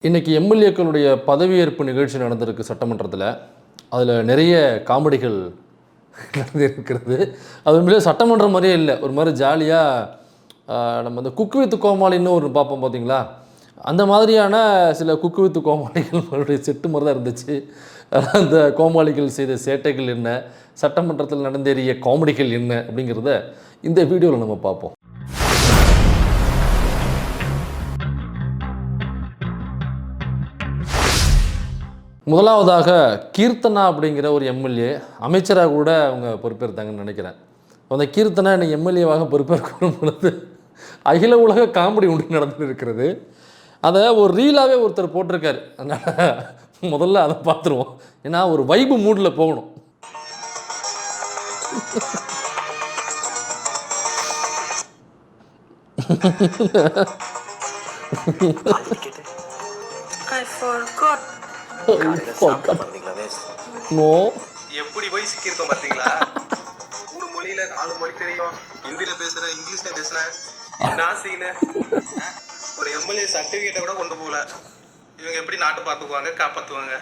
இன்றைக்கி எம்எல்ஏக்களுடைய பதவியேற்பு நிகழ்ச்சி நடந்திருக்கு சட்டமன்றத்தில். அதில் நிறைய காமெடிகள் நடந்திருக்கிறது. அது உண்மையிலே சட்டமன்றம் மாதிரியே இல்லை, ஒரு மாதிரி ஜாலியாக நம்ம அந்த குக்கு வித்து கோமாளின்னு ஒரு பார்ப்போம் பார்த்தீங்களா, அந்த மாதிரியான சில குக்கு வித்து கோமாளிகளுடைய செட்டு மாதிரி தான் இருந்துச்சு. அந்த கோமாளிகள் செய்த சேட்டைகள் என்ன, சட்டமன்றத்தில் நடந்தேறிய காமெடிகள் என்ன அப்படிங்கிறத இந்த வீடியோவில் நம்ம பார்ப்போம். முதலாவதாக கீர்த்தனா அப்படிங்கிற ஒரு எம்எல்ஏ அமைச்சராக கூட அவங்க பொறுப்பேற்றாங்கன்னு நினைக்கிறேன். அந்த கீர்த்தனா இன்னைக்கு எம்எல்ஏவாக பொறுப்பேற்கும் பொழுது அகில உலக காமெடி ஒன்று நடந்து இருக்கிறது. அதை ஒரு ரீலாகவே ஒருத்தர் போட்டிருக்காரு. அதனால் முதல்ல அதை பார்த்துருவோம். ஏன்னா ஒரு வைபு மூடில் போகணும். எப்படி போய் சிக்கிருக்கோம் பாத்தீங்களா? 3 மொழியில 4 மொழி தெரியும், ஹிந்தில பேசுறேன், இங்கிலீஷ்ல பேசுறேன். நான் சீனு ஒரு எம்எல்ஏ சர்டிபிகேட்டை கூட கொண்டு போகல. இவங்க எப்படி நாட்டை பார்த்துக்குவாங்க, காப்பாற்றுவாங்க?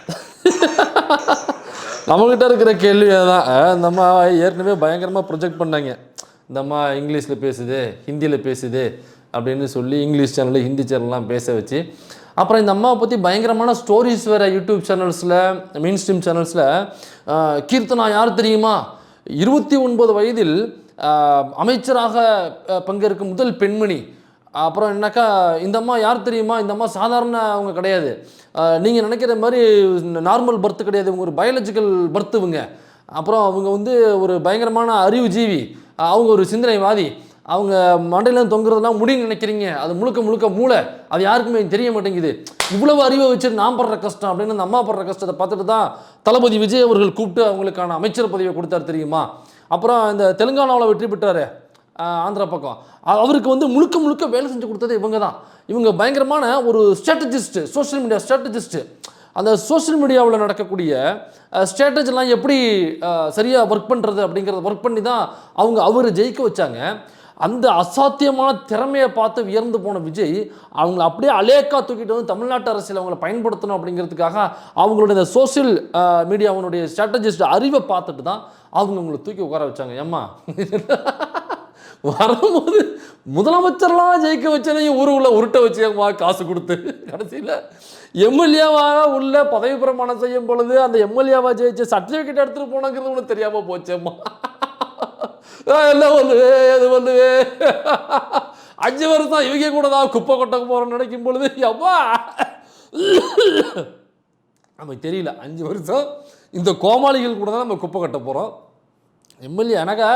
நம்மகிட்ட இருக்கிற கேள்வி தான். இந்த அம்மா ஏற்கனவே பயங்கரமாக ப்ரொஜெக்ட் பண்ணாங்க. இந்த அம்மா இங்கிலீஷில் பேசுது, ஹிந்தியில் பேசுது அப்படின்னு சொல்லி இங்கிலீஷ் சேனலு ஹிந்தி சேனல்லாம் பேச வச்சு, அப்புறம் இந்த அம்மாவை பற்றி பயங்கரமான ஸ்டோரிஸ் வேறு யூடியூப் சேனல்ஸில், மெயின் ஸ்ட்ரீம் சேனல்ஸில். கீர்த்தனா யார் தெரியுமா, 29 வயதில் அமைச்சராக பங்கேற்கும் முதல் பெண்மணி. அப்புறம் என்னக்கா இந்த அம்மா யார் தெரியுமா, இந்த அம்மா சாதாரண அவங்க கிடையாது, நீங்கள் நினைக்கிற மாதிரி நார்மல் பர்த் கிடையாது, இவங்க ஒரு பயாலஜிக்கல் பர்த் இவங்க. அப்புறம் அவங்க வந்து ஒரு பயங்கரமான அறிவு ஜீவி, அவங்க ஒரு சிந்தனைவாதி, அவங்க மண்டையில தொங்குறதுலாம் முடின்னு நினைக்கிறீங்க, அது முழுக்க முழுக்க மூளை, அது யாருக்குமே தெரிய மாட்டேங்குது. இவ்வளவு அறிவை வச்சுட்டு நான் படுற கஷ்டம் அப்படின்னு அந்த அம்மா படுற கஷ்டத்தை பார்த்துட்டு தான் தளபதி விஜய் அவர்கள் கூப்பிட்டு அவங்களுக்கான அமைச்சர் பதவியை கொடுத்தார் தெரியுமா. அப்புறம் இந்த தெலுங்கானாவில் வெற்றி பெற்றார், ஆந்திரா பக்கம், அவருக்கு வந்து முழுக்க முழுக்க வேலை செஞ்சு கொடுத்தது இவங்க தான். இவங்க பயங்கரமான ஒரு ஸ்ட்ராட்டஜிஸ்ட்டு, சோஷியல் மீடியா ஸ்ட்ராட்டஜிஸ்ட்டு. அந்த சோஷியல் மீடியாவில் நடக்கக்கூடிய ஸ்ட்ராட்டஜிலாம் எப்படி சரியாக ஒர்க் பண்ணுறது அப்படிங்கிறத ஒர்க் பண்ணி தான் அவர் ஜெயிக்க வச்சாங்க. அந்த அசாத்தியமான திறமையை பார்த்து வியர்ந்து போன விஜய் அவங்கள அப்படியே அலேக்கா தூக்கிட்டு வந்து தமிழ்நாட்டு அரசியல் அவங்களை பயன்படுத்தணும் அப்படிங்கிறதுக்காக அவங்களுடைய இந்த சோசியல் மீடியாவுடைய ஸ்ட்ராட்டஜிஸ்ட் அறிவை பார்த்துட்டு தான் அவங்களை தூக்கி உட்கார வச்சாங்க. ஏம்மா வரும்போது முதலமைச்சர்லாம் ஜெயிக்க வச்சதையும் ஊருக்குள்ள உருட்ட வச்சேம்மா காசு கொடுத்து, கடைசியில் எம்எல்ஏவாக உள்ள பதவி பிரமாணம் செய்யும் பொழுது அந்த எம்எல்ஏவாக ஜெயிச்ச சர்டிஃபிகேட் எடுத்துகிட்டு போனாங்கிறது ஒன்று தெரியாமல் போச்சேம்மா. எல்லாம் பண்ணுவே எது பண்ணுவே 5 வருஷம் இவங்க கூட தான் குப்பை கொட்ட போகிறோம்னு நினைக்கும் பொழுது எவ்வா நமக்கு தெரியல. 5 வருஷம் இந்த கோமாளிகள் கூட தான் நம்ம குப்பை கட்ட போகிறோம். எம்எல்ஏ எனக்கா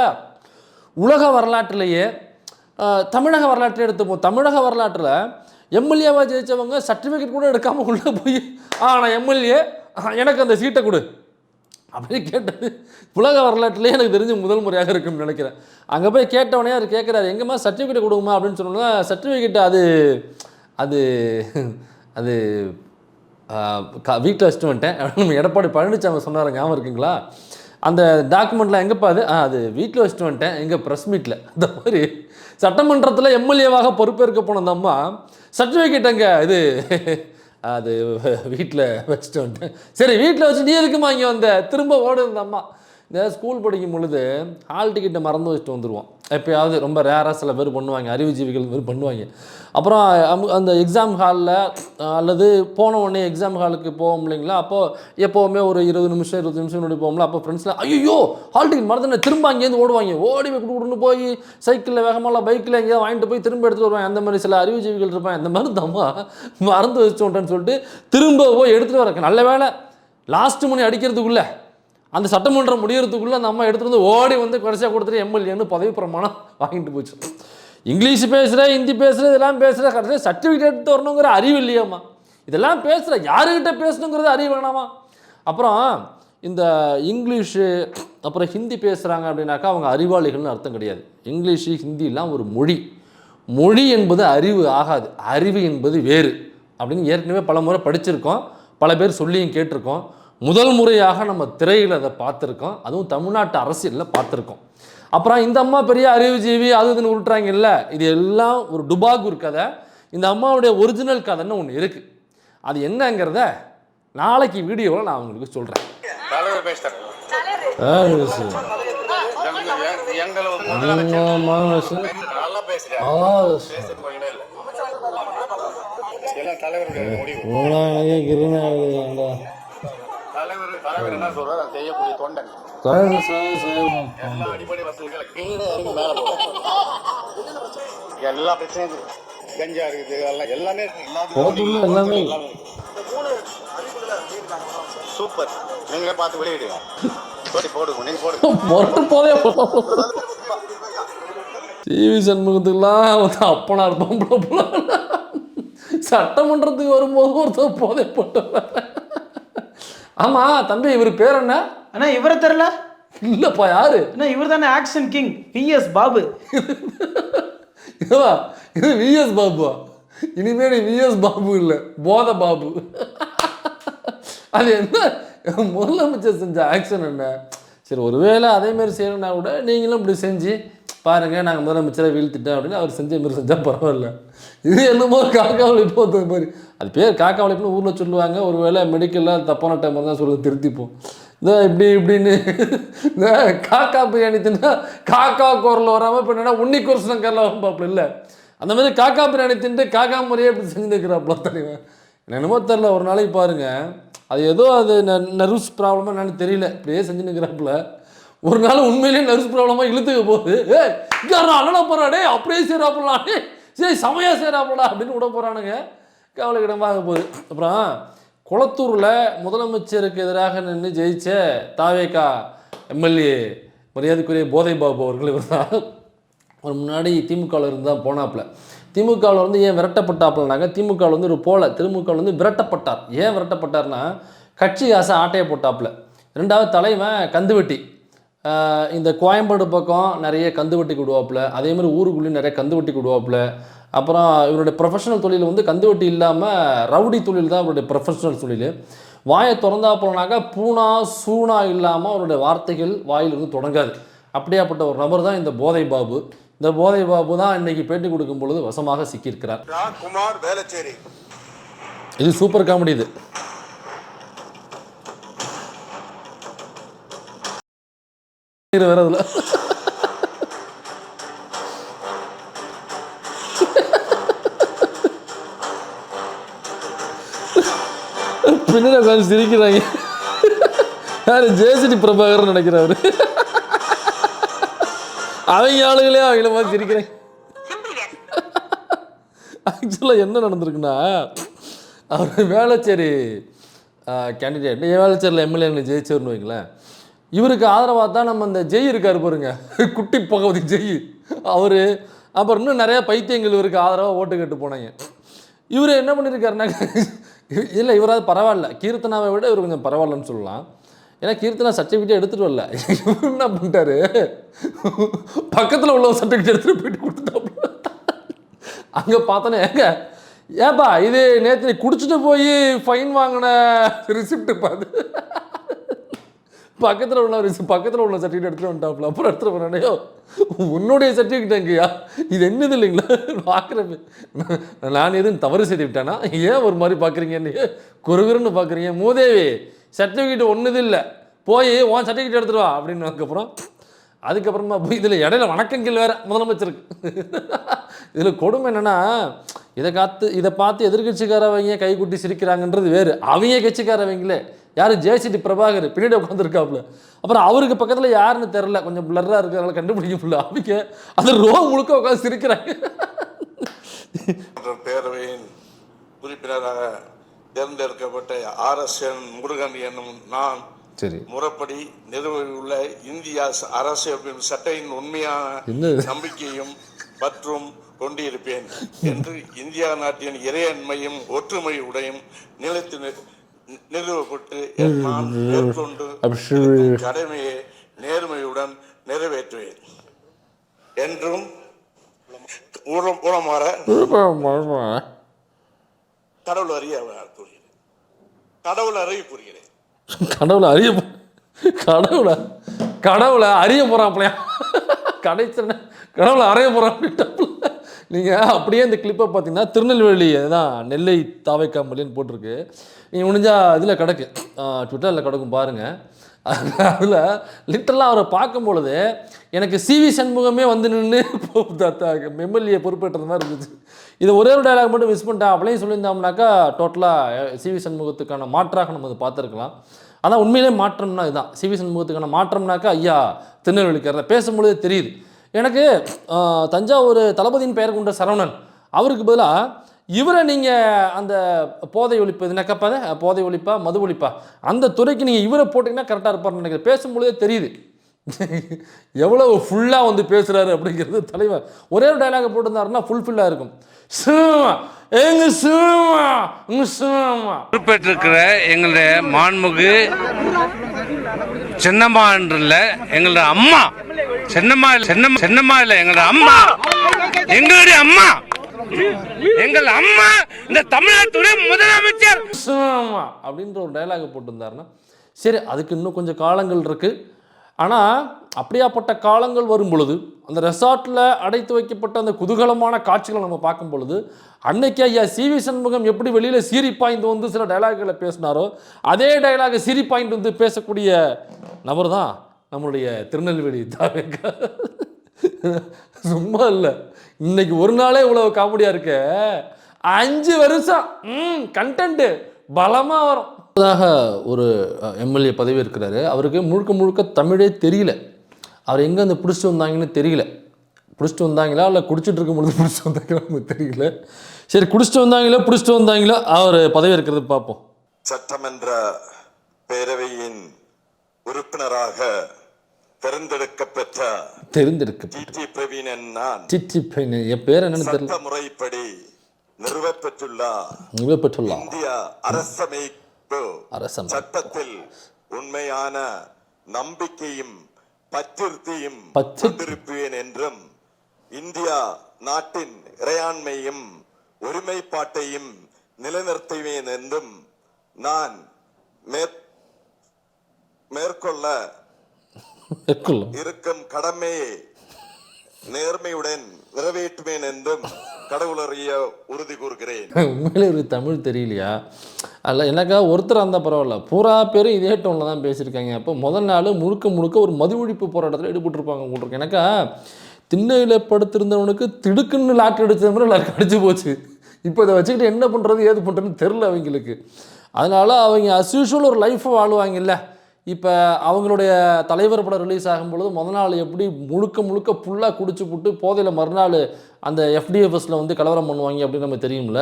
உலக வரலாற்றிலேயே தமிழக வரலாற்றில் எடுத்துப்போம். தமிழக வரலாற்றில் எம்எல்ஏவாக ஜெயித்தவங்க சர்டிஃபிகேட் கூட எடுக்காமல் உள்ளே போய் நான் எம்எல்ஏ எனக்கு அந்த சீட்டை கொடு அப்படின்னு கேட்டது உலக வரலாற்றுலேயே எனக்கு தெரிஞ்சு முதல் முறையாக இருக்குன்னு நினைக்கிறேன். அங்கே போய் கேட்டவனே அவர் கேட்குறாரு, எங்கேம்மா சர்டிஃபிகேட் கொடுக்குமா அப்படின்னு சொன்னோன்னா, சர்டிஃபிகேட் அது அது அது வீட்டில் வச்சுட்டு வந்துட்டேன் நம்ம எடப்பாடி பழனிசாமி சொன்னார், ஞாபகம் இருக்குங்களா? அந்த டாக்குமெண்ட்லாம் எங்கேப்பா அது வீட்டில் வச்சுட்டு வந்துட்டேன், எங்கள் ப்ரெஸ் மீட்டில். அந்த மாதிரி சட்டமன்றத்தில் எம்எல்ஏவாக பொறுப்பேற்க போன அந்த அம்மா சர்டிஃபிகேட் அங்கே அது வீட்டில் வச்சுட்டு வந்துட்டேன். சரி, வீட்டில் வச்சு நீ எதுக்குமா இங்கே வந்த, திரும்ப ஓடு. இந்த அம்மா இந்த ஸ்கூல் படிக்கும் பொழுது ஹால் டிக்கெட்டை மறந்து வச்சுட்டு வந்துடுவோம். எப்போயாவது ரொம்ப ரேராக சில பேர் பண்ணுவாங்க, அறிவுஜீவிகள் பேர் பண்ணுவாங்க. அப்புறம் அந்த எக்ஸாம் ஹாலில் அல்லது போன உடனே எக்ஸாம் ஹாலுக்கு போவோம் இல்லைங்களா, அப்போது எப்போவுமே ஒரு 20 நிமிஷம் முன்னாடி போவோம்ல, அப்போ ஃப்ரெண்ட்ஸ்லாம் ஐயோ ஹால் டிக்கெட் மறந்து திரும்ப அங்கேருந்து ஓடுவாங்க, ஓடி கொடுன்னு போய் சைக்கிளில் வேகமாக பைக்கில் எங்கேயாவது வாங்கிட்டு போய் திரும்ப எடுத்துகிட்டு வருவாங்க. அந்த மாதிரி சில அறிவுஜீவிகள் இருப்பாங்க. அந்த மாதிரி தம்மா மறந்து வச்சுட்டேன்னு சொல்லிட்டு திரும்ப போய் எடுத்துகிட்டு வரக்கு நல்ல வேலை லாஸ்ட் மணி அடிக்கிறதுக்குள்ளே அந்த சட்டமன்றம் முடியறதுக்குள்ளே அந்த அம்மா எடுத்துகிட்டு வந்து ஓடி வந்து கடைசியாக கொடுத்துட்டு எம்எல்ஏன்னு பதவி பிரமாணம் வாங்கிட்டு போச்சு. இங்கிலீஷ் பேசுகிற, ஹிந்தி பேசுகிற, இதெல்லாம் பேசுகிற, கடைசியாக சர்டிஃபிகேட் எடுத்து வரணுங்கிற அறிவு இல்லையாம்மா. இதெல்லாம் பேசுகிற யாருக்கிட்ட பேசணுங்கிறது அறிவு வேணாமா? அப்புறம் இந்த இங்கிலீஷு அப்புறம் ஹிந்தி பேசுகிறாங்க அப்படின்னாக்கா அவங்க அறிவாளிகள்னு அர்த்தம் கிடையாது. இங்கிலீஷு ஹிந்திலாம் ஒரு மொழி என்பது அறிவு ஆகாது, அறிவு என்பது வேறு அப்படின்னு ஏற்கனவே பல முறை படிச்சிருக்கோம், பல பேர் சொல்லியும் கேட்டிருக்கோம். முதல் முறையாக நம்ம திரையில் அதை பார்த்துருக்கோம், அதுவும் தமிழ்நாட்டு அரசியலில் பார்த்துருக்கோம். அப்புறம் இந்த அம்மா பெரிய அறிவுஜீவி அது இதுன்னு உருட்டுறாங்க இல்லை, இது எல்லாம் ஒரு டுபாகூர் கதை. இந்த அம்மாவுடைய ஒரிஜினல் கதைன்னு ஒன்று இருக்குது. அது என்னங்கிறத நாளைக்கு வீடியோவில் நான் உங்களுக்கு சொல்கிறேன். தலைவர் பேசுறாரு. நல்லா பேசுறேன். எல்லாம் தலைவருடைய முடிவு. தலைவர் என்ன சொல்றாரு அதை செய்யக்கூடிய தொண்டன். எல்லா அடிப்படை வசதிகளை கீழே இறங்கி மேல போகும். எல்லா பிரச்சனையும் கஞ்சா இருக்குது, எல்லாமே சூப்பர். நீங்களே பார்த்து வெளியிடுங்க. போடுங்க, நீங்க போடுங்க. டிவி சண்முகத்துக்குலாம் அப்பனா இருப்பான். சட்டமன்றத்துக்கு வரும்போது ஒருத்தர் போதை போட்டு. ஆமா தம்பி, இவர் பேர் என்ன? அண்ணா இவரை தெரியல. இல்லப்பா, யாரு? அண்ணா இவர் தானே ஆக்ஷன் கிங் VS பாபு. இது VS பாபுவா? இனிமே நீ VS பாபு இல்லை, போத பாபு. அது என்ன முதலமைச்சர் செஞ்ச ஆக்ஷன் என்ன? சரி, ஒருவேளை அதேமாரி செய்யணும்னா கூட நீங்களும் இப்படி செஞ்சு பாருங்கள், நாங்கள் முதலமைச்சரை வீழ்த்திட்டோம் அப்படின்னு அவர் செஞ்ச மாரி செஞ்சால் பரவாயில்ல. இது என்னமோ காக்காவளிப்பு போகிற மாதிரி. அது பேர் காக்காவளிப்புன்னு ஊரில் சொல்லுவாங்க. ஒருவேளை மெடிக்கலில் தப்பான டைம் தான் சொல்லுறது, திருத்திப்போம். இந்த இப்படின்னு இந்த காக்கா பிரியாணி தின்னா காக்கா குரல் வராமல் இப்போ என்னன்னா உன்னி குரசனங்கரில் வரும் பார்ப்பல. இல்லை, அந்த மாதிரி காக்கா பிரியாணி தின்ட்டு காக்கா முறையே இப்படி செஞ்சு நிற்கிறாப்புல தெரியுவேன். என்னமோ தெரில, ஒரு நாளைக்கு பாருங்கள், அது ஏதோ அது நர்வ்ஸ் ப்ராப்ளமாக என்னன்னு தெரியல, இப்படியே செஞ்சு நிற்கிறாப்புல. ஒரு நாள் உண்மையிலேயே நர்வ்ஸ் ப்ராப்ளமாக இழுத்துக்க போகுது. அண்ணனா போகிறாடே, அப்படியே செய்கிறாப்புலாடே, சரி செமையாக செய்கிறாப்புலா அப்படின்னு விட போகிறானுங்க. கவலைக்கிடமாக போகுது. அப்புறம் குளத்தூரில் முதலமைச்சருக்கு எதிராக நின்று ஜெயிச்ச தாவேகா MLA மரியாதைக்குரிய போதை பாபு அவர்கள் இவர் தான். ஒரு முன்னாடி திமுகவில் இருந்து தான் போனாப்புல. திமுகவில் வந்து ஏன் விரட்டப்பட்டாப்புலனாங்க, திமுகவில் வந்து ஒரு போல திமுகவில் வந்து விரட்டப்பட்டார். ஏன் விரட்டப்பட்டார்னா, கட்சி ஆசை ஆட்டையை போட்டாப்புல. ரெண்டாவது தலைவன் கந்துவட்டி. இந்த கோயம்பேடு பக்கம் நிறைய கந்துவட்டி விடுவாப்புல, அதே மாதிரி ஊருக்குள்ளேயும் நிறைய கந்துவட்டி விடுவாப்புல. அப்புறம் இவருடைய ப்ரொஃபஷனல் தொழில் வந்து கந்துவட்டி இல்லாமல் ரவுடி தொழில் தான் இவருடைய ப்ரொஃபஷனல் தொழில். வாயை திறந்தாப்புலனாக்கா பூனா சூனா இல்லாமல் அவருடைய வார்த்தைகள் வாயிலிருந்து தொடங்காது. அப்படியாப்பட்ட ஒரு நபர் தான் இந்த போதை பாபு. இந்த போதை பாபு தான் இன்னைக்கு பேட்டி கொடுக்கும் பொழுது வசமாக சிக்கியிருக்கிறார். குமார் வேளச்சேரி. இது சூப்பர் காமெடி. இது வரதுல பின்னாடி உட்காந்து சிரிக்கிறாங்க. யாரு? ஜேசிடி பிரபாகர் நினைக்கிறாரு. அவங்க ஆளுகளே அவங்கள மாதிரி சிரிக்கிறேன். ஆக்சுவலாக என்ன நடந்திருக்குன்னா, அவர் வேளச்சேரி கேண்டிடேட், வேளச்சேரியில் MLA ஜெயிச்சவர்னு வைங்களேன். இவருக்கு ஆதரவாக தான் நம்ம இந்த ஜெய் இருக்கார் பாருங்க, குட்டி பகவதி ஜெய், அவர். அப்புறம் இன்னும் நிறையா பைத்தியங்கள் இவருக்கு ஆதரவாக ஓட்டு கேட்டு போனாங்க. இவர் என்ன பண்ணியிருக்காருன்னா, இல்லை இவராது பரவாயில்ல, கீர்த்தனாவை விட இவர் கொஞ்சம் பரவாயில்லன்னு சொல்லலாம். ஏன்னா கீர்த்தனா சர்டிஃபிகேட் எடுத்துகிட்டு வரல. இவர் என்ன பண்ணிட்டாரு, பக்கத்தில் உள்ள சர்டிஃபிகேட் எடுத்துகிட்டு போயிட்டு கொடுத்துட்டாப்புல. அங்கே பார்த்தோன்னே, ஏப்பா இது நேற்று நீ குடிச்சிட்டு போய் ஃபைன் வாங்கின ரிசிப்ட் பார்த்து பக்கத்தில் உள்ள சர்டிஃபிகேட் எடுத்துகிட்டு வந்துட்டாப்புல. அப்புறம் எடுத்துகிட்டு போனானையோ, உன்னுடைய சர்டிஃபிகேட் எங்கேயா, இது என்னது இல்லைங்களா பார்க்குறப்ப, நான் எதுவும் தவறு செய்து விட்டேன்னா ஏன் ஒரு மாதிரி பார்க்குறீங்க, நீங்கள் குறுகுறுன்னு பார்க்குறீங்க, மூதேவி சர்டிஃபிகேட் ஒன்றுது இல்லை, போய் உன் சர்டிஃபிகேட் எடுத்துகிட்டு வா அப்படின்னு. அதுக்கப்புறமா போய் இதில் இடையில வணக்கங்கள் வேறு முதலமைச்சருக்கு. இதில் கொடுமை என்னென்னா, இதை பார்த்து எதிர்கட்சிக்காரவங்க கைக்குட்டி சிரிக்கிறாங்கன்றது வேறு. அவங்க கட்சிக்காரவங்களே யார், ஜேசிடி பிரபாகர் பின்னாடி உட்காந்துருக்காப்புல. அப்புறம் அவருக்கு பக்கத்தில் யாருன்னு தெரில, கொஞ்சம் பிளர்ராக இருக்கிறதால கண்டுபிடிக்க முடியல. அவங்க அது ரோ முழுக்க உட்காந்து சிரிக்கிறாங்க. பேரவையின் உறுப்பினராக தேர்ந்தெடுக்கப்பட்ட RSN முருகன் என்னும் நான் சரி முறைப்படி நிறுவியுள்ள இந்திய அரசியல் சட்டையின் உண்மையான நம்பிக்கையும் மற்றும் கொண்டிருப்பேன் என்று இந்தியா நாட்டின் இறையன்மையும் ஒற்றுமையுடையும் நிலைத்து நிறுவப்பட்டு நான் மேற்கொண்டு கடமையை நேர்மையுடன் நிறைவேற்றுவேன் என்றும் ஊழமாற கடவுள் அறிய கூறுகிறேன். கடவுளை அறிய போறான் கடைசி கடவுளை அறிய போறான். நீங்கள் அப்படியே இந்த கிளிப்பை பார்த்தீங்கன்னா திருநெல்வேலி தான் நெல்லை தாவைக்காமலின்னு போட்டிருக்கு. நீங்கள் முடிஞ்சா இதில் கிடக்கு, ட்விட்டரில் கிடக்கும் பாருங்கள். அதில் லிட்டரலாக அவரை பார்க்கும் பொழுது எனக்கு சிவி சண்முகமே வந்து நின்று எம்எல்ஏ பொறுப்பேற்றது மாதிரி இருந்துச்சு. இது ஒரே ஒரு டைலாக் மட்டும் மிஸ் பண்ணிட்டேன். அப்படியே சொல்லியிருந்தோம்னாக்கா டோட்டலாக சிவி சண்முகத்துக்கான மாற்றாக நம்ம அதை பார்த்துருக்கலாம். அதான் உண்மையிலே மாற்றம்னா இதுதான். சிவி சண்முகத்துக்கான மாற்றம்னாக்கா ஐயா திருநெல்வேலிக்காரர் பேசும்பொழுதே தெரியுது. எனக்கு தஞ்சாவூர் தளபதியின் பெயர் கொண்ட சரவணன் அவருக்கு பதிலாக இவரை நீங்கள் அந்த போதை ஒழிப்பு இது நக்கப்பதை போதை ஒழிப்பா மது ஒழிப்பா அந்த துறைக்கு நீங்கள் இவரை போட்டிங்கன்னா கரெக்டாக இருப்பார்னு நினைக்கிறேன். பேசும்பொழுதே தெரியுது எவ்வளோ ஃபுல்லாக வந்து பேசுகிறாரு அப்படிங்கிறது. தலைவர் ஒரே ஒரு டைலாக போட்டிருந்தாருன்னா ஃபுல்ஃபில்லாக இருக்கும். பொறுப்பேற்றிருக்கிற எங்களுடைய மாண்புமிகு சின்னம்மா என்றில்ல எங்களுடைய அம்மா சின்னம்மா இல்ல எங்களுடைய அம்மா, எங்களுடைய அம்மா, எங்கள் அம்மா இந்த தமிழ்நாட்டுடைய முதலமைச்சர் அப்படின்ற ஒரு டைலாக போட்டிருந்தாருன்னா சரி, அதுக்கு இன்னும் கொஞ்சம் காலங்கள் இருக்குது. ஆனால் அப்படியாப்பட்ட காலங்கள் வரும் பொழுது அந்த ரெசார்ட்டில் அடைத்து வைக்கப்பட்ட அந்த குதூகலமான காட்சிகளை நம்ம பார்க்கும் பொழுது அன்னைக்கு ஐயா சிவி சண்முகம் எப்படி வெளியில் சீரி பாய்ந்து வந்து சில டைலாக்களை பேசினாரோ அதே டைலாகை சீரி பாய்ந்து வந்து பேசக்கூடிய நபர் தான் நம்மளுடைய திருநெல்வேலி தாவேக்கா. சும்மா இல்லை, இன்னைக்கு ஒரு நாளே இவ்வளவு காமெடியாக இருக்க 5 வருஷம் கண்டென்ட்டு பலமாக வரும். ஒரு எம்எல்ஏ பதவி இருக்கிறாரு. அவருக்கு முழுக்க முழுக்க தமிழே தெரியல. அவர் எங்கே அந்த பிடிச்சிட்டு வந்தாங்கன்னு தெரியல. பிடிச்சிட்டு வந்தாங்களா இல்லை குடிச்சிட்டு இருக்கும் பொழுது பிடிச்சிட்டு வந்தாங்களா நமக்கு தெரியல. சரி, பிடிச்சிட்டு வந்தாங்களோ அவர் பதவி இருக்கிறது பார்ப்போம். சட்டமன்ற பேரவையின் உறுப்பினராக தேர்ந்தெடுக்கப்பட்ட டிடி பிரவீணன் நான் என் பேர் என்னன்னு தெரியல. சட்ட முறைப்படி நிறுவப்பெற்றுள்ள இந்திய அரசமைப்பு சட்டத்தில் உண்மையான நம்பிக்கையும் பற்றிருத்தியும் கொண்டிருப்பேன் என்றும் இந்தியா நாட்டின் இறையாண்மையும் ஒருமைப்பாட்டையும் நிலைநிறுத்துவேன் என்றும் நான் மேற்கொள்ள இருக்கும் கடமையை நேர்மையுடன் நிறைவேற்றுவேன் என்றும் கடவுளறிய உறுதி கூறுகிறேன். உண்மையிலே ஒரு தமிழ் தெரியலையா? அல்ல எனக்கா ஒருத்தர் அந்த பரவாயில்ல, பூரா பேரும் இதே டோனில் தான் பேசியிருக்காங்க. அப்போ முதல் நாள் முழுக்க ஒரு மது ஒழிப்பு போராட்டத்தில் ஈடுபட்டிருப்பாங்க உங்களுக்கு. எனக்கா திண்ணையில் படுத்திருந்தவனுக்கு திடுக்குன்னு லாட்டரி அடிச்சது மாதிரி லாட்டரி அடிச்சு போச்சு. இப்போ இதை வச்சுக்கிட்டு என்ன பண்ணுறது ஏது பண்ணுறதுன்னு தெரில அவங்களுக்கு. அதனால் அவங்க அஸ்யூஷுவல் ஒரு லைஃப்பை வாழ்வாங்கல்ல. இப்போ அவங்களுடைய தலைவர் படம் ரிலீஸ் ஆகும்பொழுது முதல் நாள் எப்படி முழுக்க ஃபுல்லாக குடிச்சு போட்டு போதையில் மறுநாள் அந்த எஃப்டிஎஃப்எஸில் வந்து கலவரம் பண்ணுவாங்க அப்படின்னு நம்ம தெரியும்ல.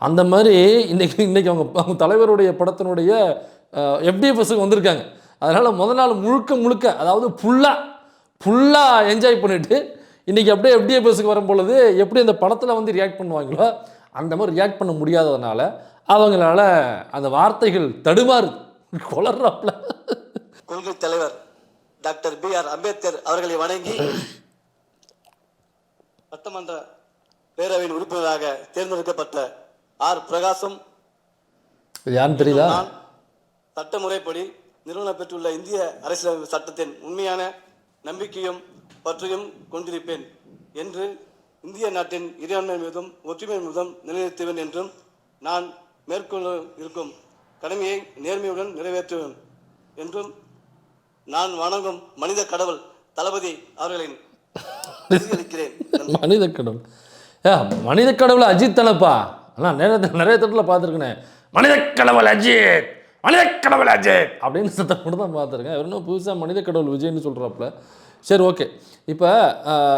அந்த மாதிரி இன்றைக்கி அவங்க தலைவருடைய படத்தினுடைய எஃப்டிஎஃப்எஸுக்கு வந்திருக்காங்க. அதனால் முதல் நாள் முழுக்க அதாவது ஃபுல்லாக என்ஜாய் பண்ணிவிட்டு இன்றைக்கி அப்படியே எஃப்டிஎஃப்எஸுக்கு வரும்பொழுது எப்படி அந்த படத்தில் வந்து ரியாக்ட் பண்ணுவாங்களோ அந்த மாதிரி ரியாக்ட் பண்ண முடியாததுனால அவங்களால அந்த வார்த்தைகள் தடுமாறுது. கொளறாப்ல கொள்கை தலைவர் டாக்டர் B.R. அம்பேத்கர் அவர்களை வணங்கி சட்டமன்ற பேரவையின் உறுப்பினராக தேர்ந்தெடுக்கப்பட்ட R. பிரகாசம் யான் தெரியுதா? சட்ட முறைப்படி நிறுவனம் பெற்றுள்ள இந்திய அரசியலமைப்பு சட்டத்தின் உண்மையான நம்பிக்கையும் பற்றியும் கொண்டிருப்பேன் என்று இந்திய நாட்டின் இறையாண்மை மீதும் ஒற்றுமை மீதும் நிலைநிறுத்துவேன் என்றும் நான் மேற்கொள்ள இருக்கும் கடமையை நேர்மையுடன் நிறைவேற்றுவேன் என்றும் நான் வணங்கும் மனித கடவுள் தளபதி அவர்களின் மனித கடவுள் அஜித் தானப்பா. ஆனால் நிறைய தட்டில் பார்த்துருக்கேன். மனித கடவுள் அஜித் அப்படின்னு சத்தம் மட்டும் தான் பார்த்துருக்கேன். இவர் இன்னும் புதுசாக மனித கடவுள் விஜய்னு சொல்கிறாப்புல. சரி, ஓகே. இப்போ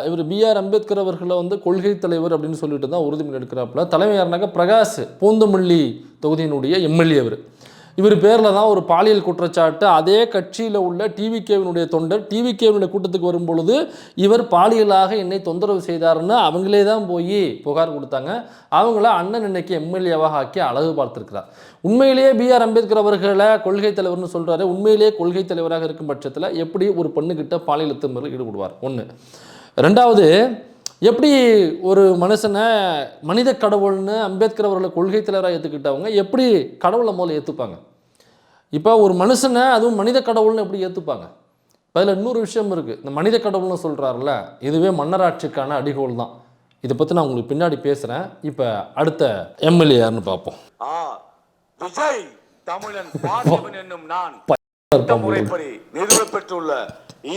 இவர் B.R. அம்பேத்கர் அவர்களை வந்து கொள்கை தலைவர் அப்படின்னு சொல்லிட்டு தான் உறுதிமொழி எடுக்கிறாப்புல. தலைமை யாருனாக்கா பிரகாஷ், பூந்தமல்லி தொகுதியினுடைய எம்எல்ஏ. இவர் பேரில் தான் ஒரு பாலியல் குற்றச்சாட்டு. அதே கட்சியில் உள்ள டிவிகேவினுடைய தொண்டர் டிவிகேவினுடைய கூட்டத்துக்கு வரும்பொழுது இவர் பாலியலாக என்னை தொந்தரவு செய்தார்னு அவங்களே தான் போய் புகார் கொடுத்தாங்க. அவங்கள அண்ணன் இன்னைக்கு எம்எல்ஏவாக ஆக்கி அழகு பார்த்துருக்கிறார். உண்மையிலேயே B.R. அம்பேத்கர் அவர்களை கொள்கை தலைவர்னு சொல்கிறாரு. உண்மையிலேயே கொள்கை தலைவராக இருக்கும் பட்சத்தில் எப்படி ஒரு பெண்ணுக்கிட்ட பாலியல் துன்புறுத்தலில் ஈடுபடுவார்? ஒன்று. ரெண்டாவது, எப்படி ஒரு மனுஷனை மனித கடவுள்னு அம்பேத்கர் அவர்களை கொள்கை தலைவராக ஏற்றுக்கிட்டவங்க எப்படி கடவுளை முதல்ல ஏற்றுப்பாங்க? இப்போ ஒரு மனுஷனை அதுவும் மனித கடவுள்னு எப்படி ஏற்றுப்பாங்க? இப்போ அதில் இன்னொரு விஷயம் இருக்குது. இந்த மனித கடவுள்னு சொல்கிறாருல, இதுவே மன்னராட்சிக்கான அடிகோல் தான். இதை பற்றி நான் உங்களுக்கு பின்னாடி பேசுகிறேன். இப்போ அடுத்த எம்எல்ஏ யாருன்னு பார்ப்போம். விஜய் தமிழன் பார்த்திபன் என்னும் நான் சட்ட முறைப்படி நிறுவப்பெற்றுள்ள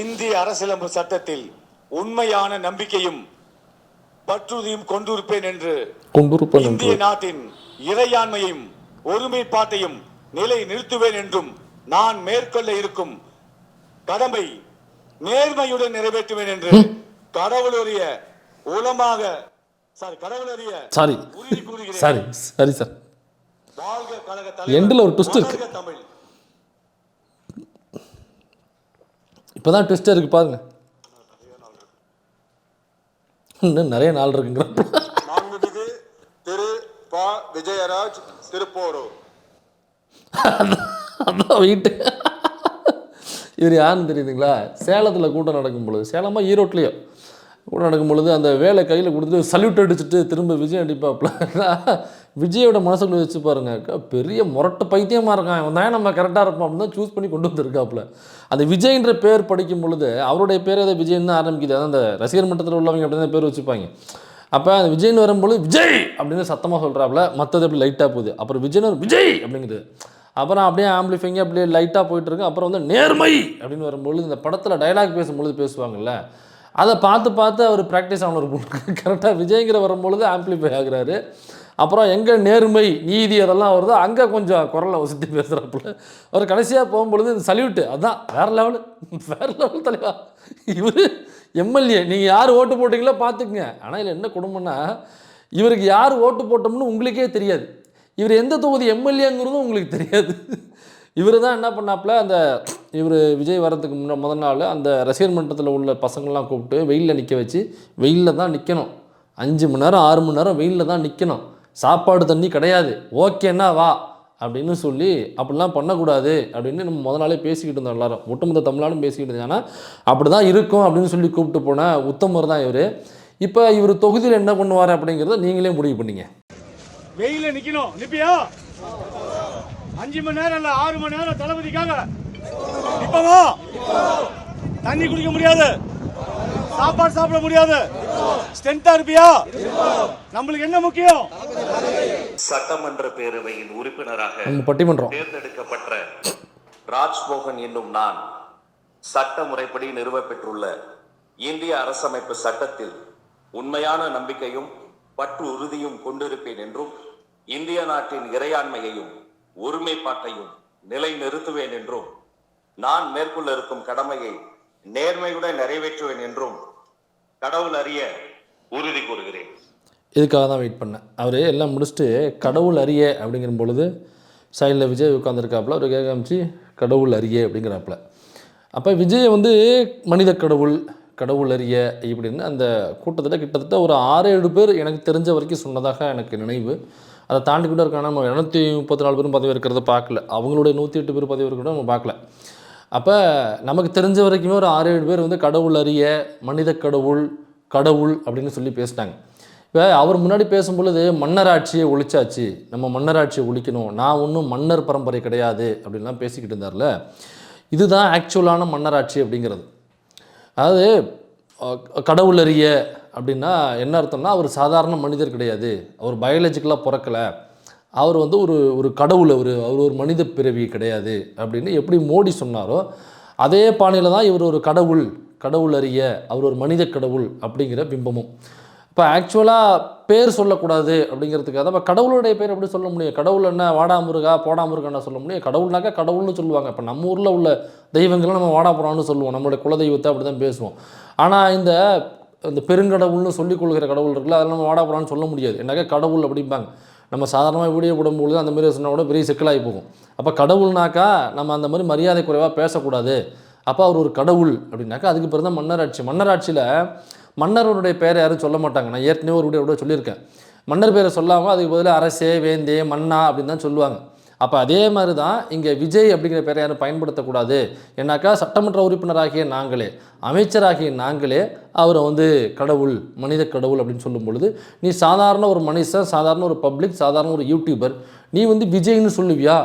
இந்திய அரசியலமைப்பு சட்டத்தில் உண்மையான நம்பிக்கையும் பற்றுறுதியும் கொண்டிருப்பேன் என்று இந்திய நாட்டின் இறையாண்மையும் ஒருமைப்பாட்டையும் நிலை நிறுத்துவேன் என்றும் நான் மேற்கொள்ள இருக்கும் கடமை நேர்மையுடன் நிறைவேற்றுவேன் என்று கடவுளுடைய உளமாக உறுதி கூறுகிறேன். சரி சார், வாழ்க கழக எண்டில் ஒரு ட்விஸ்ட் இருக்கு. தமிழ் இப்போதான் ட்விஸ்ட் இருக்கு பாருங்க. இன்னும் நிறைய நாள் இருக்குங்கிற மாண்புமிகு திரு ப. விஜயராஜ் திருப்போரூர். அதான் வீட்டு இவர் யாருன்னு தெரியுதுங்களா? சேலத்தில் கூட்டம் நடக்கும் பொழுது, சேலமா ஈரோட்லேயோ கூட்டம் நடக்கும் பொழுது அந்த வேலை கையில் கொடுத்துட்டு சல்யூட் அடிச்சுட்டு திரும்ப விஜய் அடிப்பாப்புல. விஜயோட மனசுக்குள்ள வச்சு பாருங்க, பெரிய முரட்டு பைத்தியமாக இருக்கான், அவன் தான் நம்ம கரெக்டாக இருப்போம் அப்படின்னு தான் சூஸ் பண்ணி கொண்டு வந்திருக்காப்புல. அந்த விஜய்ன்ற பேர் படிக்கும் பொழுது அவருடைய பேர் அதை விஜய்னு தான் ஆரம்பிக்குது. அதான் அந்த ரசிகர் மட்டத்தில் உள்ளவங்க அப்படி தான் பேர் வச்சுப்பாங்க. அப்போ அந்த விஜய்னு வரும்பொழுது விஜய் அப்படின்னு சத்தமாக சொல்கிறாப்புல, மற்றது அப்படி லைட்டாக போகுது. அப்புறம் விஜய்னு விஜய் அப்படிங்குது. அப்புறம் அப்படியே ஆம்பிளிஃபைங்க அப்படியே லைட்டாக போயிட்டுருக்கு. அப்புறம் வந்து நேர்மை அப்படின்னு வரும்பொழுது இந்த படத்தில் டைலாக் பேசும்பொழுது பேசுவாங்கள்ல, அதை பார்த்து அவர் ப்ராக்டிஸ் ஆன ஒரு கரெக்டாக விஜய்ங்கிற வரும்பொழுது ஆம்பிளிஃபை ஆகுறாரு. அப்புறம் எங்கே நேர்மை நீதி அதெல்லாம் வருதோ அங்கே கொஞ்சம் குரலை வசதி பேசுகிறாப்புல. அவர் கடைசியாக போகும்பொழுது இந்த சல்யூட்டு அதுதான் வேறு லெவல் தலைவா. இவர் எம்எல்ஏ, நீங்கள் யார் ஓட்டு போட்டிங்களோ பார்த்துக்குங்க. ஆனால் இதில் என்ன குடும்பம்னா, இவருக்கு யார் ஓட்டு போட்டோம்னு உங்களுக்கே தெரியாது. இவர் எந்த தொகுதி எம்எல்ஏங்கிறதும் உங்களுக்கு தெரியாது. இவர் தான் என்ன பண்ணாப்புல, அந்த இவர் விஜய் வரதுக்கு முதல் நாள் அந்த ரசிகர் மன்றத்தில் உள்ள பசங்கள்லாம் கூப்பிட்டு வெயிலில் நிற்க வச்சு, வெயிலில் தான் நிற்கணும், 5 மணி நேரம் 6 மணி நேரம் வெயிலில் தான் நிற்கணும், சாப்பாடு தண்ணி கிடையாது, ஓகேன்னா வா அப்படின்னு சொல்லி அப்படிலாம் பண்ணக்கூடாது அப்படின்னு நம்ம முதல் நாளே பேசிக்கிட்டு இருந்தோம். எல்லாரும் ஒட்டுமொத்த தமிழ்நாடும் பேசிக்கிட்டு இருந்தோம். ஆனால் அப்படி தான் இருக்கும் அப்படின்னு சொல்லி கூப்பிட்டு போன உத்தமர் தான் இவர். இப்போ இவர் தொகுதியில் என்ன பண்ணுவார் அப்படிங்கிறத நீங்களே முடிவு பண்ணிங்க. வெயில நிக்கணும், நிப்பியா? 5 மணி நேரம் இல்ல 6 மணி நேரம் தளபதிக்காக நிப்பமா? தண்ணி குடிக்க முடியாது, சாப்பாடு சாப்பிட முடியாது, ஸ்ட்ரென்த்தா இருப்பியா? நம்மளுக்கு என்ன முக்கியம்? சட்டமன்ற பேரவையின் உறுப்பினராக பட்டிமன்றம் தேர்ந்தெடுக்கப்பட்ட ராஜ்மோகன் என்னும் நான் சட்ட முறைப்படி நிறுவப்பெற்றுள்ள இந்திய அரசமைப்பு சட்டத்தில் உண்மையான நம்பிக்கையும் பற்று உறுதியும் கொண்டிருப்பேன் என்றும் இந்திய நாட்டின் இறையாண்மையையும் ஒருமைப்பாட்டையும் நிலை நிறுத்துவேன் என்றும் நான் மேற்கொள்ள இருக்கும் கடமையை நேர்மையுடன் நிறைவேற்றுவேன் என்றும் கடவுள் அறிய உறுதி கூறுகிறேன். இதுக்காக தான் வெயிட் பண்ணேன். அவர் எல்லாம் முடிச்சுட்டு கடவுள் அறிய அப்படிங்கிற பொழுது சைடில் விஜய் உட்காந்துருக்காப்புல. அவர் கேட்க காமிச்சு கடவுள் அறிய அப்படிங்கிறாப்புல. அப்போ விஜய் வந்து மனித கடவுள் அறிய இப்படின்னு அந்த கூட்டத்தில் கிட்டத்தட்ட ஒரு 6-7 பேர் எனக்கு தெரிஞ்ச வரைக்கும் சொன்னதாக எனக்கு நினைவு. அதை தாண்டி கூட இருக்காங்க. நம்ம 234 பேரும் பதவி இருக்கிறத பார்க்கல, அவங்களுடைய 108 பேர் பதவி இருக்கிறத நம்ம பார்க்கல. அப்போ நமக்கு தெரிஞ்ச வரைக்குமே ஒரு 6-7 பேர் வந்து கடவுள் அறிய, மனித கடவுள் அப்படின்னு சொல்லி பேசிட்டாங்க. இப்போ அவர் முன்னாடி பேசும்பொழுது மன்னராட்சியை ஒழிச்சாச்சு, நம்ம மன்னராட்சியை ஒழிக்கணும், நான் ஒன்றும் மன்னர் பரம்பரை கிடையாது அப்படின்லாம் பேசிக்கிட்டு இருந்தார்ல. இதுதான் ஆக்சுவலான மன்னராட்சி அப்படிங்கிறது. அதாவது கடவுள் அறிய அப்படின்னா என்ன அர்த்தம்னா, அவர் சாதாரண மனிதர் கிடையாது, அவர் பயாலஜிக்கலாக பிறக்கலை, அவர் வந்து ஒரு கடவுள், அவர் ஒரு மனித பிறவி கிடையாது அப்படின்னு எப்படி மோடி சொன்னாரோ அதே பாணியில் தான் இவர் ஒரு கடவுள் அறிய, அவர் ஒரு மனித கடவுள் அப்படிங்கிற பிம்பமும். இப்போ ஆக்சுவலாக பேர் சொல்லக்கூடாது அப்படிங்கிறதுக்காக இப்போ கடவுளுடைய பேர் எப்படி சொல்ல முடியும்? கடவுள் என்ன வாடாமுருகா போடாமுருகான்னு சொல்ல முடியும்? கடவுள்னாக்கா கடவுள்னு சொல்லுவாங்க. இப்போ நம்ம ஊரில் உள்ள தெய்வங்களை நம்ம வாடாப்புறான்னு சொல்லுவோம், நம்மளுடைய குலதெய்வத்தை அப்படி தான் பேசுவோம். ஆனால் இந்த பெருங்கடவுள்னு சொல்லிக் கொள்கிற கடவுள் இருக்குல்ல, அதெல்லாம் நம்ம வாடாப்புறான்னு சொல்ல முடியாது. என்னக்கா கடவுள் அப்படிம்பாங்க. நம்ம சாதாரணமாக வீடியோ போடும்பொழுது அந்த மாதிரி சொன்னால் கூட பெரிய சிக்கலாகி போகும். அப்போ கடவுள்னாக்கா நம்ம அந்த மாதிரி மரியாதை குறைவாக பேசக்கூடாது. அப்போ அவர் ஒரு கடவுள் அப்படின்னாக்கா அதுக்கு பிறகு தான் மன்னராட்சியில் மன்னருடைய பேரை யாரும் சொல்ல மாட்டாங்க. நான் ஏற்கனவே ஒரு வீடியோ சொல்லியிருக்கேன். மன்னர் பேரை சொல்லாமல் அதுக்கு பதிலாக அரசே, வேந்தே, மன்னா அப்படின்னு தான் சொல்லுவாங்க. அப்போ அதே மாதிரி தான் இங்கே விஜய் அப்படிங்கிற பேரை யாரும் பயன்படுத்தக்கூடாது. ஏன்னாக்கா சட்டமன்ற உறுப்பினராகிய நாங்களே, அமைச்சராகிய நாங்களே அவரை வந்து கடவுள், மனித கடவுள் அப்படின்னு சொல்லும் பொழுது, நீ சாதாரண ஒரு மனுஷன், சாதாரண ஒரு பப்ளிக், சாதாரண ஒரு யூடியூபர், நீ வந்து விஜய்னு சொல்லுவியா?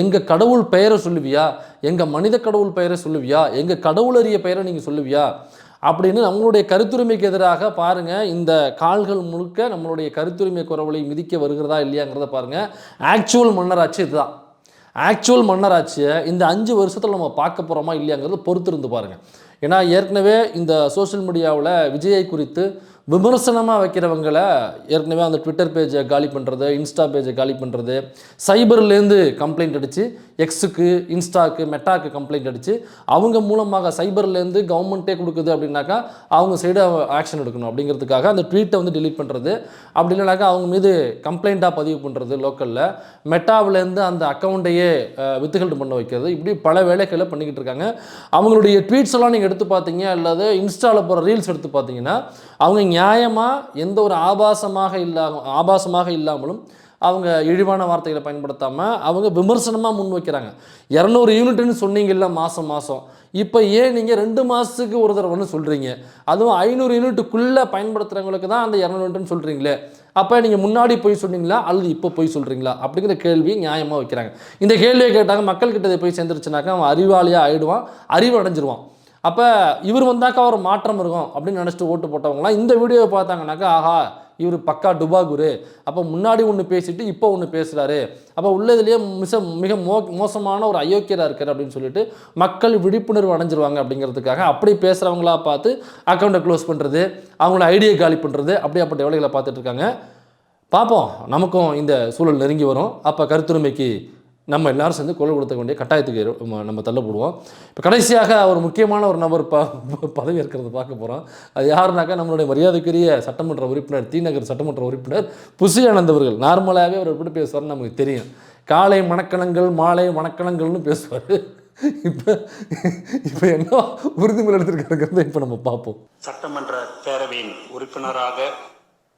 எங்கள் கடவுள் பெயரை சொல்லுவியா? எங்கள் மனித கடவுள் பெயரை சொல்லுவியா? எங்கள் கடவுளறிய பெயரை நீங்கள் சொல்லுவியா? அப்படின்னு நம்மளுடைய கருத்துரிமைக்கு எதிராக பாருங்கள், இந்த கால்கள் முழுக்க நம்மளுடைய கருத்துரிமை குரவலை மிதிக்க வருகிறதா இல்லையாங்கிறத பாருங்கள். ஆக்சுவல் மன்னராட்சி இதுதான். ஆக்சுவல் மன்னராட்சியை இந்த 5 வருஷத்தில் நம்ம பார்க்க போகிறோமா இல்லையாங்கிறத பொறுத்து இருந்து பாருங்கள். ஏன்னா ஏற்கனவே இந்த சோஷியல் மீடியாவில் விஜயை குறித்து விமர்சனமாக வைக்கிறவங்களை ஏற்கனவே அந்த ட்விட்டர் பேஜை காலி பண்ணுறது, இன்ஸ்டா பேஜை காலி பண்ணுறது, சைபர்லேருந்து கம்ப்ளைண்ட் அடித்து எக்ஸுக்கு, இன்ஸ்டாக்கு, மெட்டாக்கு கம்ப்ளைண்ட் அடித்து அவங்க மூலமாக சைபர்லேருந்து கவர்மெண்ட்டே கொடுக்குது அப்படின்னாக்கா அவங்க சைடு ஆக்ஷன் எடுக்கணும் அப்படிங்கிறதுக்காக அந்த ட்வீட்டை வந்து டெலீட் பண்ணுறது, அப்படி இல்லைனாக்கா அவங்க மீது கம்ப்ளைண்ட்டாக பதிவு பண்ணுறது லோக்கலில், மெட்டாவிலேருந்து அந்த அக்கௌண்ட்டையே வித்துகள் பண்ண வைக்கிறது, இப்படி பல வேலைகளை பண்ணிக்கிட்டு இருக்காங்க. அவங்களுடைய ட்வீட்ஸ் எல்லாம் நீங்கள் எடுத்து பார்த்தீங்க அல்லது இன்ஸ்டாவில் போகிற ரீல்ஸ் எடுத்து பார்த்தீங்கன்னா அவங்க நியாயமாக எந்த ஒரு ஆபாசமாக இல்லாமலும் அவங்க இழிவான வார்த்தைகளை பயன்படுத்தாமல் அவங்க விமர்சனமாக முன் வைக்கிறாங்க. 200 யூனிட்னு சொன்னீங்கல்ல மாதம், இப்போ ஏன் நீங்கள் 2 மாதத்துக்கு ஒரு தடவைன்னு சொல்கிறீங்க? அதுவும் 500 யூனிட்டுக்குள்ளே பயன்படுத்துகிறவங்களுக்கு தான் அந்த 200 யூனிட்னு சொல்கிறீங்களே, அப்போ நீங்கள் முன்னாடி போய் சொன்னீங்களா அல்லது இப்போ போய் சொல்கிறீங்களா அப்படிங்கிற கேள்வியை நியாயமாக வைக்கிறாங்க. இந்த கேள்வியை கேட்டாங்க மக்கள்கிட்ட போய் சேர்ந்துருச்சுனாக்கா அவன் அறிவாளியாக ஆகிடுவான், அறிவு அடைஞ்சிருவான். அப்போ இவர் வந்தாக்கா ஒரு மாற்றம் இருக்கும் அப்படின்னு நினச்சிட்டு ஓட்டு போட்டவங்களாம் இந்த வீடியோவை பார்த்தாங்கனாக்கா, ஆஹா இவர் பக்கா டுபாகுரு, அப்போ முன்னாடி ஒன்று பேசிட்டு இப்போ ஒன்று பேசுகிறாரு, அப்போ உள்ளதுலேயே மிக மோசமான ஒரு அயோக்கியராக இருக்கார் அப்படின்னு சொல்லிட்டு மக்கள் விழிப்புணர்வு அடைஞ்சிருவாங்க அப்படிங்கிறதுக்காக அப்படி பேசுகிறவங்களா பார்த்து அக்கௌண்ட்டை க்ளோஸ் பண்ணுறது, அவங்கள ஐடியை காலி பண்ணுறது, அப்படியாப்பட்ட வேலைகளை பார்த்துட்டு இருக்காங்க. பார்ப்போம், நமக்கும் இந்த சூழல் நெருங்கி வரும். அப்போ கருத்துரிமைக்கு நம்ம எல்லாரும் சேர்ந்து குரல் கொடுக்க வேண்டிய கட்டாயத்துக்கு நம்ம தள்ளப்படுவோம். இப்போ கடைசியாக ஒரு முக்கியமான ஒரு நபர் பதவி இருக்கிறது பார்க்க போகிறோம். அது யாருனாக்கா நம்மளுடைய மரியாதைக்குரிய சட்டமன்ற உறுப்பினர், தீநகர் சட்டமன்ற உறுப்பினர் புசி ஆனந்த் அவர்கள். நார்மலாகவே அவர் எப்படி பேசுவார்னு நமக்கு தெரியும். காலை மணக்கணங்கள், மாலை வணக்கணங்கள்னு பேசுவார். இப்போ என்ன உறுதிமொழி எடுத்திருக்காருங்கிறத இப்போ நம்ம பார்ப்போம். சட்டமன்ற பேரவையின் உறுப்பினராக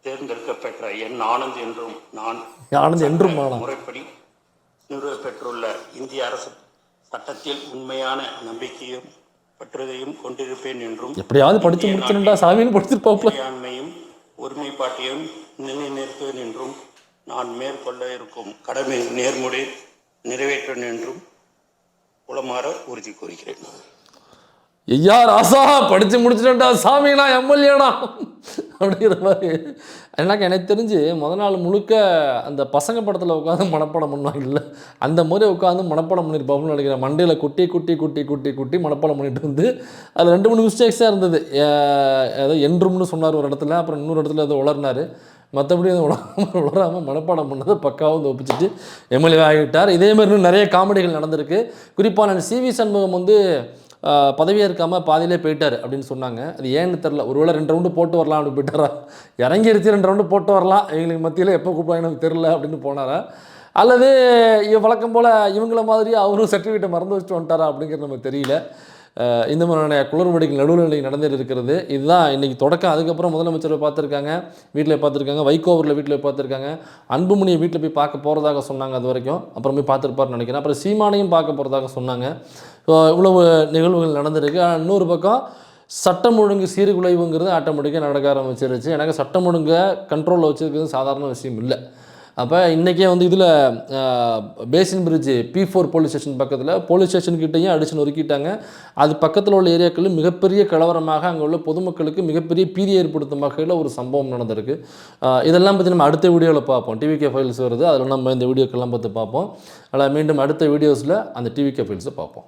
தேர்ந்தெடுக்கப்பெற்ற என் ஆனந்த் என்றும் நான் முறைப்படி நிறுவப்பெற்றுள்ள இந்திய அரசு சட்டத்தில் உண்மையான நம்பிக்கையும் பற்றுதையும் கொண்டிருப்பேன் என்றும் எப்படியாவது படித்து முடிச்சுட்டா சாமின்னு படிச்சிருப்பாமையும் ஒருமைப்பாட்டையும் நிலைநிறுத்துவேன் என்றும் நான் மேற்கொள்ள இருக்கும் கடமை நேர்முறை நிறைவேற்றேன் என்றும் உளமாற உறுதி கூறுகிறேன். ஐயா ராசா படித்து முடிச்சுட்டா சாமினா எம்எல்ஏனா அப்படிங்கிற மாதிரி. எனக்கு தெரிஞ்சு முதல் நாள் முழுக்க அந்த பசங்க படத்தில் உட்காந்து மனப்பாடம் பண்ணுவாங்கல்ல, அந்த மாதிரி உட்காந்து மனப்பாடம் பண்ணியிருப்பாங்கன்னு நினைக்கிறேன். மண்டையில் குட்டி குட்டி குட்டி குட்டி குட்டி மனப்பாடம் பண்ணிட்டு வந்து அது 2-3 மிஸ்டேக்ஸாக இருந்தது. ஏதோ என்றும்னு சொன்னார் ஒரு இடத்துல, அப்புறம் இன்னொரு இடத்துல ஏதோ உளர்னார். மற்றபடி அந்த உளராமல் மனப்பாடம் பண்ணதை பக்காவும் வந்து ஒப்பிச்சுட்டு எம்எல்ஏ ஆகிவிட்டார். இதேமாதிரி இன்னும் நிறைய காமெடிகள் நடந்திருக்கு. குறிப்பாக நான் CV சண்முகம் வந்து பதவியாக இருக்காமல் பாதியிலே போயிட்டார் அப்படின்னு சொன்னாங்க. அது ஏன்னு தெரில, ஒருவேளை 2 ரவுண்டு போட்டு வரலாம் அப்படின்னு போயிட்டாரா, இறங்கிருச்சு 2 ரவுண்டு போட்டு வரலாம், எங்களுக்கு மத்தியில் எப்போ கூப்பிடுவாங்க எனக்கு தெரில அப்படின்னு போனாரா, அல்லது வழக்கம் போல் இவங்கள மாதிரி அவரும் சர்டிஃபிகேட்டை மறந்து வச்சுட்டு வந்துட்டாரா அப்படிங்கிறது நமக்கு தெரியல. இந்த மாதிரியான குளறுபடிகள் நடுநிலை நடந்துட்டு இருக்கிறது. இதுதான் இன்றைக்கி தொடக்கம். அதுக்கப்புறம் முதலமைச்சரை பார்த்துருக்காங்க, வீட்டில் பார்த்துருக்காங்க, வைகோவரில் வீட்டில் பார்த்துருக்காங்க, அன்புமணியை வீட்டில் போய் பார்க்க போகிறதாக சொன்னாங்க. அது வரைக்கும் அப்புறம் போய் பார்த்துருப்பார்னு நினைக்கிறேன். அப்புறம் சீமானையும் பார்க்க போகிறதாக சொன்னாங்க. இவ்வளவு நிகழ்வுகள் நடந்திருக்கு. இன்னொரு பக்கம் சட்டம் ஒழுங்கு சீர்குலைவுங்கிறது ஆட்டோமேட்டிக்காக நடக்க ஆரம்பிச்சிருச்சு. எனக்கு சட்டம் ஒழுங்கை கண்ட்ரோலில் வச்சுருக்கிறது சாதாரண விஷயம் இல்லை. அப்போ இன்றைக்கே வந்து இதில் Basin Bridge P4 police station பக்கத்தில் போலீஸ் ஸ்டேஷன்கிட்டையும் அடிச்சு நொறுக்கிட்டாங்க. அது பக்கத்தில் உள்ள ஏரியாக்களில் மிகப்பெரிய கலவரமாக அங்கே உள்ள பொதுமக்களுக்கு மிகப்பெரிய பீதி ஏற்படுத்தும் வகையில் ஒரு சம்பவம் நடந்திருக்கு. இதெல்லாம் பற்றி நம்ம அடுத்த வீடியோவில் பார்ப்போம். TVK ஃபைல்ஸ் வருது, அதில் நம்ம இந்த வீடியோக்கெல்லாம் பார்த்து பார்ப்போம். அதில் மீண்டும் அடுத்த வீடியோஸில் அந்த TVK ஃபைல்ஸை பார்ப்போம்.